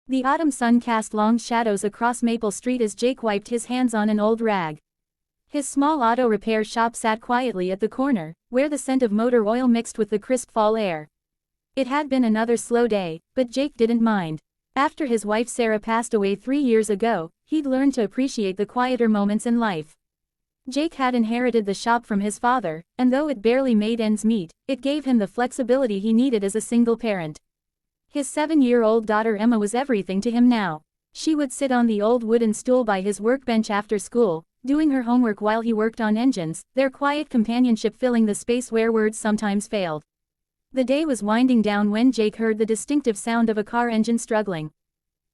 The autumn sun cast long shadows across Maple Street as Jake wiped his hands on an old rag. His small auto repair shop sat quietly at the corner, where the scent of motor oil mixed with the crisp fall air. It had been another slow day, but Jake didn't mind. After his wife Sarah passed away 3 years ago, he'd learned to appreciate the quieter moments in life. Jake had inherited the shop from his father, and though it barely made ends meet, it gave him the flexibility he needed as a single parent. His 7-year-old daughter Emma was everything to him now. She would sit on the old wooden stool by his workbench after school, doing her homework while he worked on engines, their quiet companionship filling the space where words sometimes failed. The day was winding down when Jake heard the distinctive sound of a car engine struggling.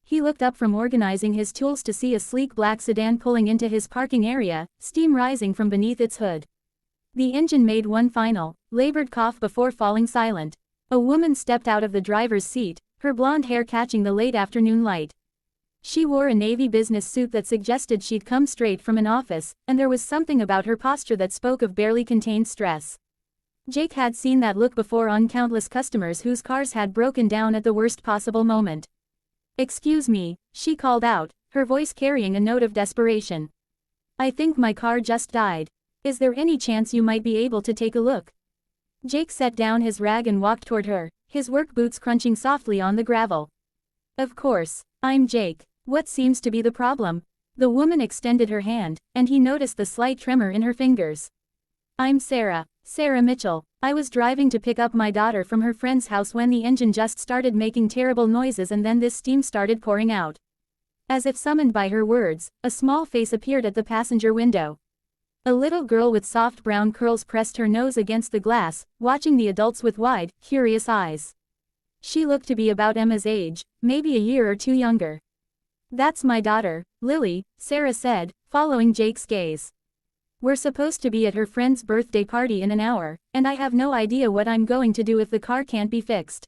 He looked up from organizing his tools to see a sleek black sedan pulling into his parking area, steam rising from beneath its hood. The engine made one final, labored cough before falling silent. A woman stepped out of the driver's seat, her blonde hair catching the late afternoon light. She wore a navy business suit that suggested she'd come straight from an office, and there was something about her posture that spoke of barely contained stress. Jake had seen that look before on countless customers whose cars had broken down at the worst possible moment. "Excuse me," she called out, her voice carrying a note of desperation. "I think my car just died. Is there any chance you might be able to take a look?" Jake set down his rag and walked toward her, his work boots crunching softly on the gravel. "Of course, I'm Jake. What seems to be the problem?" The woman extended her hand, and he noticed the slight tremor in her fingers. "I'm Sarah Mitchell. I was driving to pick up my daughter from her friend's house when the engine just started making terrible noises and then this steam started pouring out." As if summoned by her words, a small face appeared at the passenger window. A little girl with soft brown curls pressed her nose against the glass, watching the adults with wide, curious eyes. She looked to be about Emma's age, maybe a year or two younger. "That's my daughter, Lily," Sarah said, following Jake's gaze. "We're supposed to be at her friend's birthday party in an hour, and I have no idea what I'm going to do if the car can't be fixed."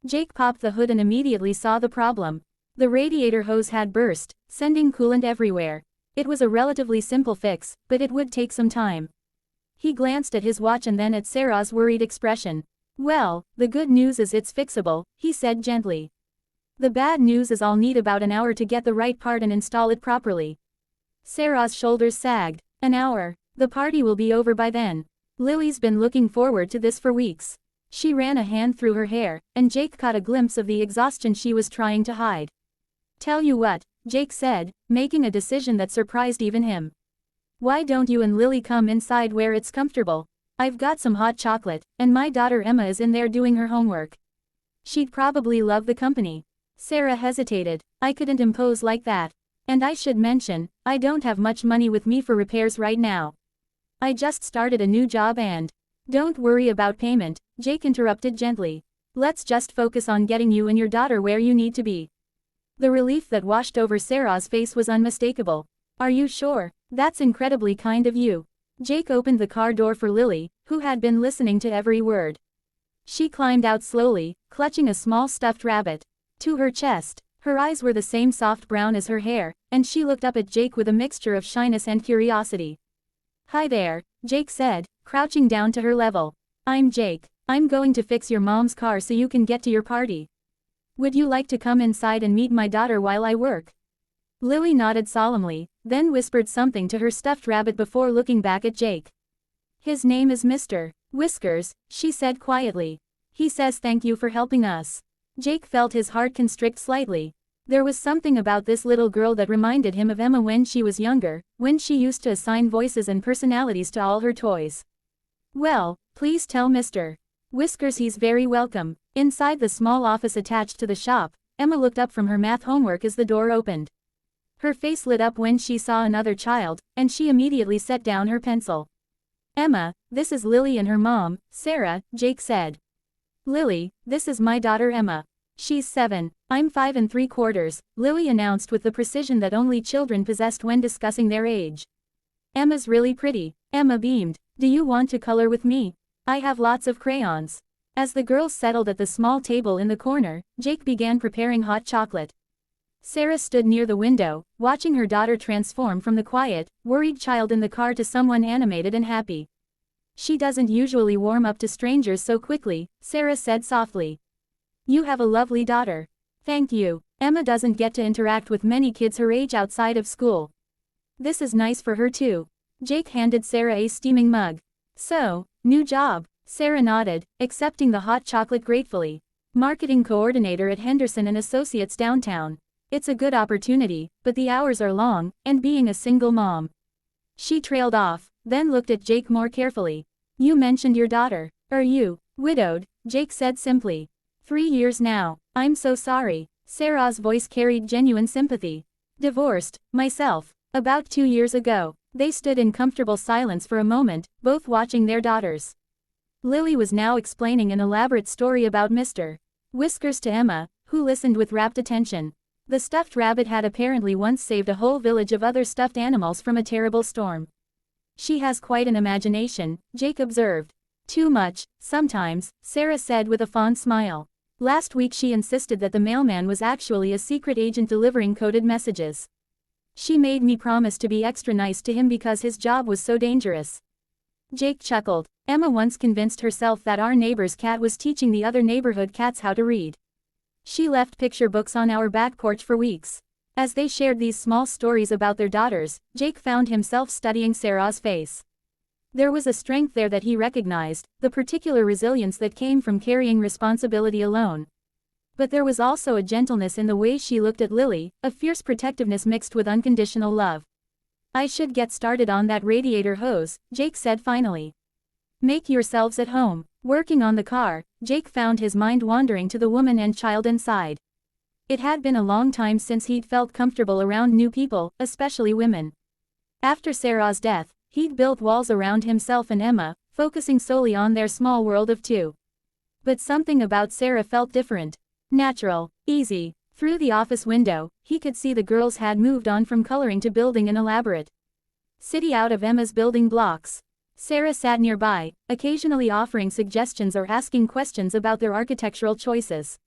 Jake popped the hood and immediately saw the problem. The radiator hose had burst, sending coolant everywhere. It was a relatively simple fix, but it would take some time. He glanced at his watch and then at Sarah's worried expression. "Well, the good news is it's fixable," he said gently. "The bad news is I'll need about an hour to get the right part and install it properly." Sarah's shoulders sagged. "An hour? The party will be over by then." Lily's been looking forward to this for weeks. She ran a hand through her hair, and Jake caught a glimpse of the exhaustion she was trying to hide. "Tell you what," Jake said, making a decision that surprised even him. "Why don't you and Lily come inside where it's comfortable? I've got some hot chocolate, and my daughter Emma is in there doing her homework. She'd probably love the company." Sarah hesitated. "I couldn't impose like that. And I should mention, I don't have much money with me for repairs right now. I just started a new job and—" "Don't worry about payment," Jake interrupted gently. "Let's just focus on getting you and your daughter where you need to be." The relief that washed over Sarah's face was unmistakable. "Are you sure? That's incredibly kind of you." Jake opened the car door for Lily, who had been listening to every word. She climbed out slowly, clutching a small stuffed rabbit to her chest. Her eyes were the same soft brown as her hair, and she looked up at Jake with a mixture of shyness and curiosity. "Hi there," Jake said, crouching down to her level. "I'm Jake. I'm going to fix your mom's car so you can get to your party. Would you like to come inside and meet my daughter while I work?" Lily nodded solemnly, then whispered something to her stuffed rabbit before looking back at Jake. "His name is Mr. Whiskers," she said quietly. "He says thank you for helping us." Jake felt his heart constrict slightly. There was something about this little girl that reminded him of Emma when she was younger, when she used to assign voices and personalities to all her toys. "Well, please tell Mr. Whiskers he's very welcome." Inside the small office attached to the shop, Emma looked up from her math homework as the door opened. Her face lit up when she saw another child, and she immediately set down her pencil. "Emma, this is Lily and her mom, Sarah," Jake said. "Lily, this is my daughter Emma. She's 7, I'm 5 3/4, Lily announced with the precision that only children possessed when discussing their age. "Emma's really pretty." Emma beamed. "Do you want to color with me? I have lots of crayons." As the girls settled at the small table in the corner, Jake began preparing hot chocolate. Sarah stood near the window, watching her daughter transform from the quiet, worried child in the car to someone animated and happy. "She doesn't usually warm up to strangers so quickly," Sarah said softly. "You have a lovely daughter." Thank you. Emma doesn't get to interact with many kids her age outside of school. This is nice for her too. Jake handed Sarah a steaming mug. So, new job. Sarah nodded, accepting the hot chocolate gratefully. Marketing coordinator at Henderson and Associates downtown. It's a good opportunity, but the hours are long, and being a single mom. She trailed off, then looked at Jake more carefully. You mentioned your daughter. Are you widowed? Jake said simply. 3 years now. I'm so sorry. Sarah's voice carried genuine sympathy. Divorced, myself. About 2 years ago. They stood in comfortable silence for a moment, both watching their daughters. Lily was now explaining an elaborate story about Mr. Whiskers to Emma, who listened with rapt attention. The stuffed rabbit had apparently once saved a whole village of other stuffed animals from a terrible storm. She has quite an imagination, Jake observed. Too much, sometimes, Sarah said with a fond smile. Last week she insisted that the mailman was actually a secret agent delivering coded messages. She made me promise to be extra nice to him because his job was so dangerous. Jake chuckled. Emma once convinced herself that our neighbor's cat was teaching the other neighborhood cats how to read. She left picture books on our back porch for weeks. As they shared these small stories about their daughters, Jake found himself studying Sarah's face. There was a strength there that he recognized, the particular resilience that came from carrying responsibility alone. But there was also a gentleness in the way she looked at Lily, a fierce protectiveness mixed with unconditional love. I should get started on that radiator hose, Jake said finally. Make yourselves at home. Working on the car, Jake found his mind wandering to the woman and child inside. It had been a long time since he'd felt comfortable around new people, especially women. After Sarah's death, he'd built walls around himself and Emma, focusing solely on their small world of two. But something about Sarah felt different. Natural, easy. Through the office window, he could see the girls had moved on from coloring to building an elaborate city out of Emma's building blocks. Sarah sat nearby, occasionally offering suggestions or asking questions about their architectural choices.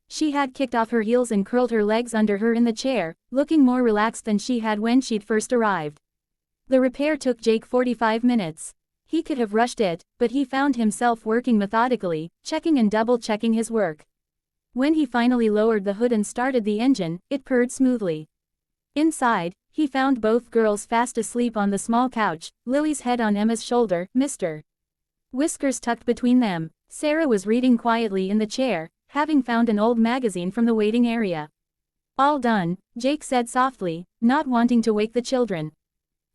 She had kicked off her heels and curled her legs under her in the chair, looking more relaxed than she had when she'd first arrived. The repair took Jake 45 minutes. He could have rushed it, but he found himself working methodically, checking and double-checking his work. When he finally lowered the hood and started the engine, it purred smoothly. Inside, he found both girls fast asleep on the small couch, Lily's head on Emma's shoulder, Mr. Whiskers tucked between them. Sarah was reading quietly in the chair, having found an old magazine from the waiting area. All done, Jake said softly, not wanting to wake the children.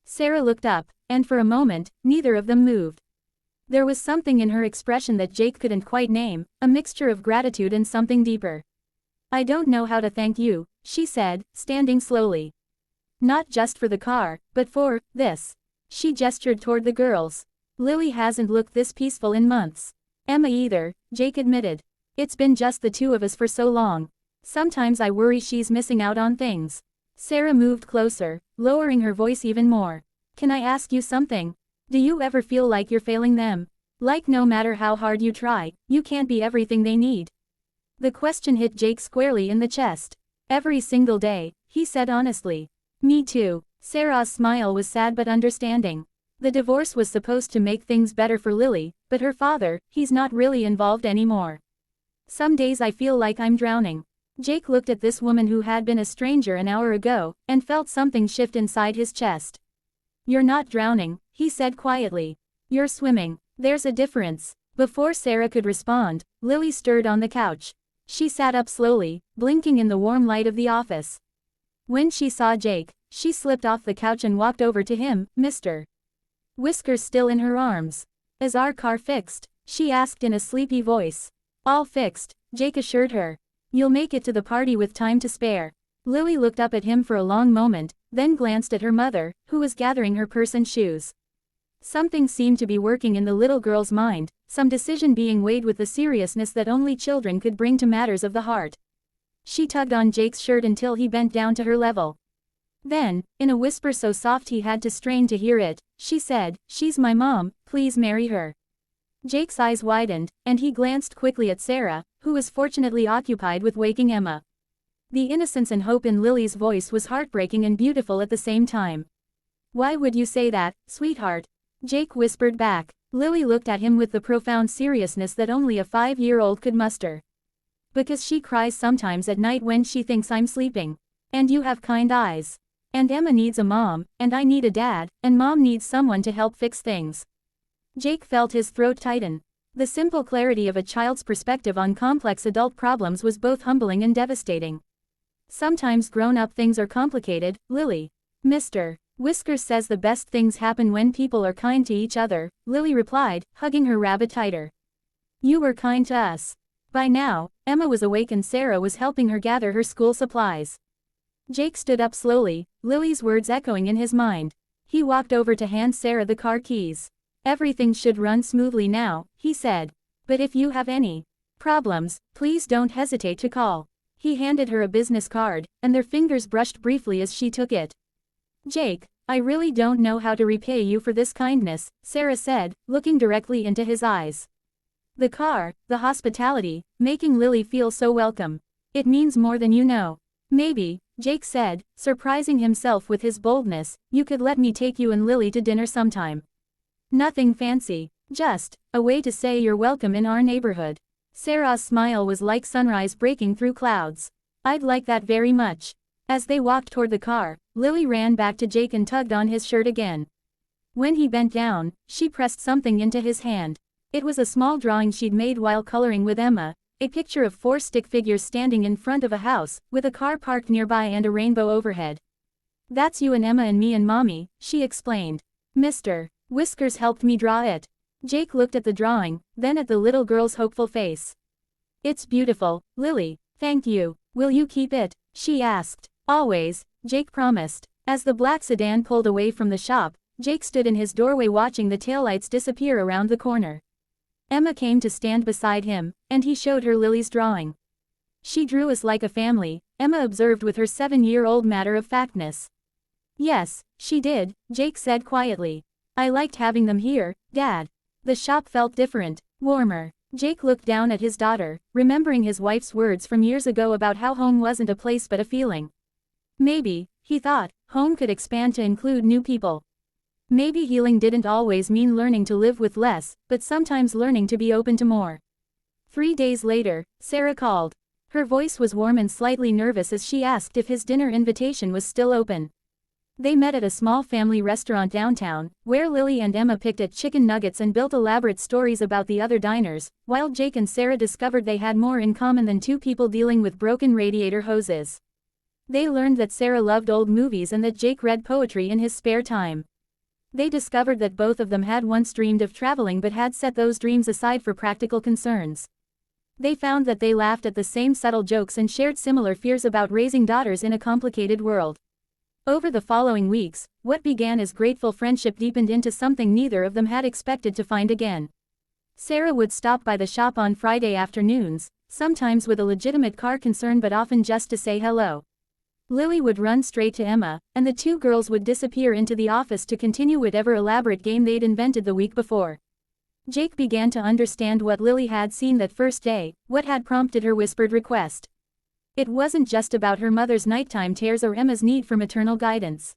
Sarah looked up, and for a moment, neither of them moved. There was something in her expression that Jake couldn't quite name, a mixture of gratitude and something deeper. I don't know how to thank you, she said, standing slowly. Not just for the car, but for this. She gestured toward the girls. Lily hasn't looked this peaceful in months. Emma either, Jake admitted. It's been just the two of us for so long. Sometimes I worry she's missing out on things. Sarah moved closer, lowering her voice even more. Can I ask you something? Do you ever feel like you're failing them? Like no matter how hard you try, you can't be everything they need? The question hit Jake squarely in the chest. Every single day, he said honestly. Me too. Sarah's smile was sad but understanding. The divorce was supposed to make things better for Lily, but her father, he's not really involved anymore. Some days I feel like I'm drowning. Jake looked at this woman who had been a stranger an hour ago, and felt something shift inside his chest. You're not drowning, he said quietly. You're swimming. There's a difference. Before Sarah could respond, Lily stirred on the couch. She sat up slowly, blinking in the warm light of the office. When she saw Jake, she slipped off the couch and walked over to him, Mr. Whiskers still in her arms. Is our car fixed? She asked in a sleepy voice. All fixed, Jake assured her. You'll make it to the party with time to spare. Lily looked up at him for a long moment, then glanced at her mother, who was gathering her purse and shoes. Something seemed to be working in the little girl's mind, some decision being weighed with the seriousness that only children could bring to matters of the heart. She tugged on Jake's shirt until he bent down to her level. Then, in a whisper so soft he had to strain to hear it, she said, "She's my mom, please marry her." Jake's eyes widened, and he glanced quickly at Sarah, who was fortunately occupied with waking Emma. The innocence and hope in Lily's voice was heartbreaking and beautiful at the same time. Why would you say that, sweetheart? Jake whispered back. Lily looked at him with the profound seriousness that only a 5-year-old could muster. Because she cries sometimes at night when she thinks I'm sleeping. And you have kind eyes. And Emma needs a mom, and I need a dad, and mom needs someone to help fix things. Jake felt his throat tighten. The simple clarity of a child's perspective on complex adult problems was both humbling and devastating. Sometimes grown-up things are complicated, Lily. Mr. Whiskers says the best things happen when people are kind to each other, Lily replied, hugging her rabbit tighter. You were kind to us. By now, Emma was awake and Sarah was helping her gather her school supplies. Jake stood up slowly, Lily's words echoing in his mind. He walked over to hand Sarah the car keys. Everything should run smoothly now, he said. But if you have any problems, please don't hesitate to call. He handed her a business card, and their fingers brushed briefly as she took it. Jake, I really don't know how to repay you for this kindness, Sarah said, looking directly into his eyes. The car, the hospitality, making Lily feel so welcome. It means more than you know. Maybe, Jake said, surprising himself with his boldness, you could let me take you and Lily to dinner sometime. Nothing fancy, just a way to say you're welcome in our neighborhood. Sarah's smile was like sunrise breaking through clouds. I'd like that very much. As they walked toward the car, Lily ran back to Jake and tugged on his shirt again. When he bent down, she pressed something into his hand. It was a small drawing she'd made while coloring with Emma, a picture of 4 stick figures standing in front of a house, with a car parked nearby and a rainbow overhead. That's you and Emma and me and Mommy, she explained. Mr. Whiskers helped me draw it. Jake looked at the drawing, then at the little girl's hopeful face. It's beautiful, Lily. Thank you. Will you keep it? She asked. Always, Jake promised. As the black sedan pulled away from the shop, Jake stood in his doorway watching the taillights disappear around the corner. Emma came to stand beside him, and he showed her Lily's drawing. She drew us like a family, Emma observed with her 7-year-old matter-of-factness. Yes, she did, Jake said quietly. I liked having them here, Dad. The shop felt different, warmer. Jake looked down at his daughter, remembering his wife's words from years ago about how home wasn't a place but a feeling. Maybe, he thought, home could expand to include new people. Maybe healing didn't always mean learning to live with less, but sometimes learning to be open to more. 3 days later, Sarah called. Her voice was warm and slightly nervous as she asked if his dinner invitation was still open. They met at a small family restaurant downtown, where Lily and Emma picked at chicken nuggets and built elaborate stories about the other diners, while Jake and Sarah discovered they had more in common than 2 people dealing with broken radiator hoses. They learned that Sarah loved old movies and that Jake read poetry in his spare time. They discovered that both of them had once dreamed of traveling but had set those dreams aside for practical concerns. They found that they laughed at the same subtle jokes and shared similar fears about raising daughters in a complicated world. Over the following weeks, what began as grateful friendship deepened into something neither of them had expected to find again. Sarah would stop by the shop on Friday afternoons, sometimes with a legitimate car concern but often just to say hello. Lily would run straight to Emma, and the 2 girls would disappear into the office to continue whatever elaborate game they'd invented the week before. Jake began to understand what Lily had seen that first day, what had prompted her whispered request. It wasn't just about her mother's nighttime tears or Emma's need for maternal guidance.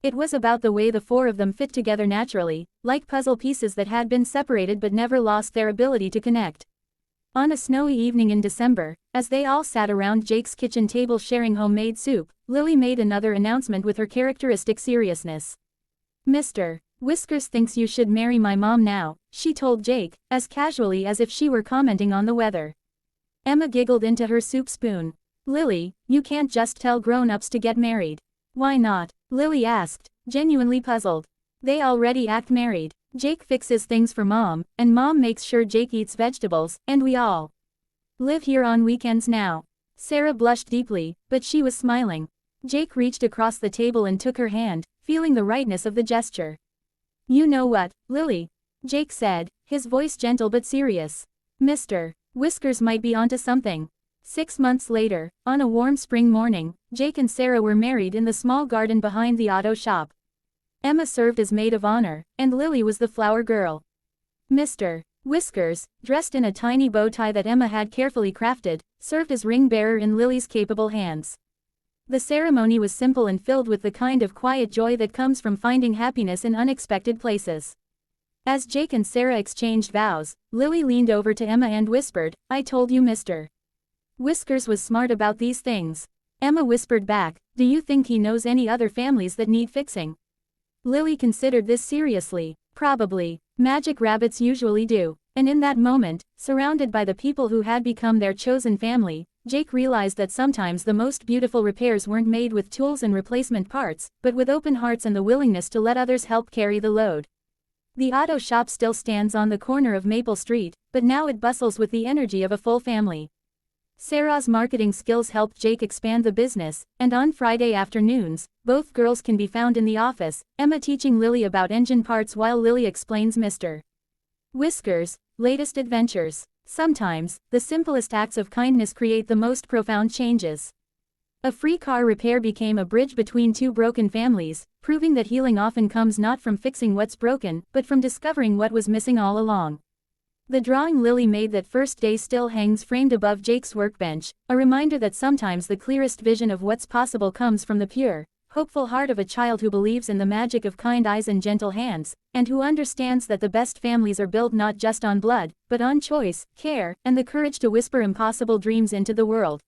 It was about the way the 4 of them fit together naturally, like puzzle pieces that had been separated but never lost their ability to connect. On a snowy evening in December, as they all sat around Jake's kitchen table sharing homemade soup, Lily made another announcement with her characteristic seriousness. Mr. Whiskers thinks you should marry my mom now, she told Jake, as casually as if she were commenting on the weather. Emma giggled into her soup spoon. Lily, you can't just tell grown-ups to get married. Why not? Lily asked, genuinely puzzled. They already act married. Jake fixes things for Mom, and Mom makes sure Jake eats vegetables, and we all live here on weekends now. Sarah blushed deeply, but she was smiling. Jake reached across the table and took her hand, feeling the rightness of the gesture. You know what, Lily? Jake said, his voice gentle but serious. Mr. Whiskers might be onto something. 6 months later, on a warm spring morning, Jake and Sarah were married in the small garden behind the auto shop. Emma served as maid of honor, and Lily was the flower girl. Mr. Whiskers, dressed in a tiny bow tie that Emma had carefully crafted, served as ring bearer in Lily's capable hands. The ceremony was simple and filled with the kind of quiet joy that comes from finding happiness in unexpected places. As Jake and Sarah exchanged vows, Lily leaned over to Emma and whispered, I told you Mr. Whiskers was smart about these things. Emma whispered back, "Do you think he knows any other families that need fixing?" Lily considered this seriously. Probably. Magic rabbits usually do. And in that moment, surrounded by the people who had become their chosen family, Jake realized that sometimes the most beautiful repairs weren't made with tools and replacement parts, but with open hearts and the willingness to let others help carry the load. The auto shop still stands on the corner of Maple Street, but now it bustles with the energy of a full family. Sarah's marketing skills helped Jake expand the business, and on Friday afternoons, both girls can be found in the office, Emma teaching Lily about engine parts while Lily explains Mr. Whiskers' latest adventures. Sometimes, the simplest acts of kindness create the most profound changes. A free car repair became a bridge between two broken families, proving that healing often comes not from fixing what's broken, but from discovering what was missing all along. The drawing Lily made that first day still hangs framed above Jake's workbench, a reminder that sometimes the clearest vision of what's possible comes from the pure, hopeful heart of a child who believes in the magic of kind eyes and gentle hands, and who understands that the best families are built not just on blood, but on choice, care, and the courage to whisper impossible dreams into the world.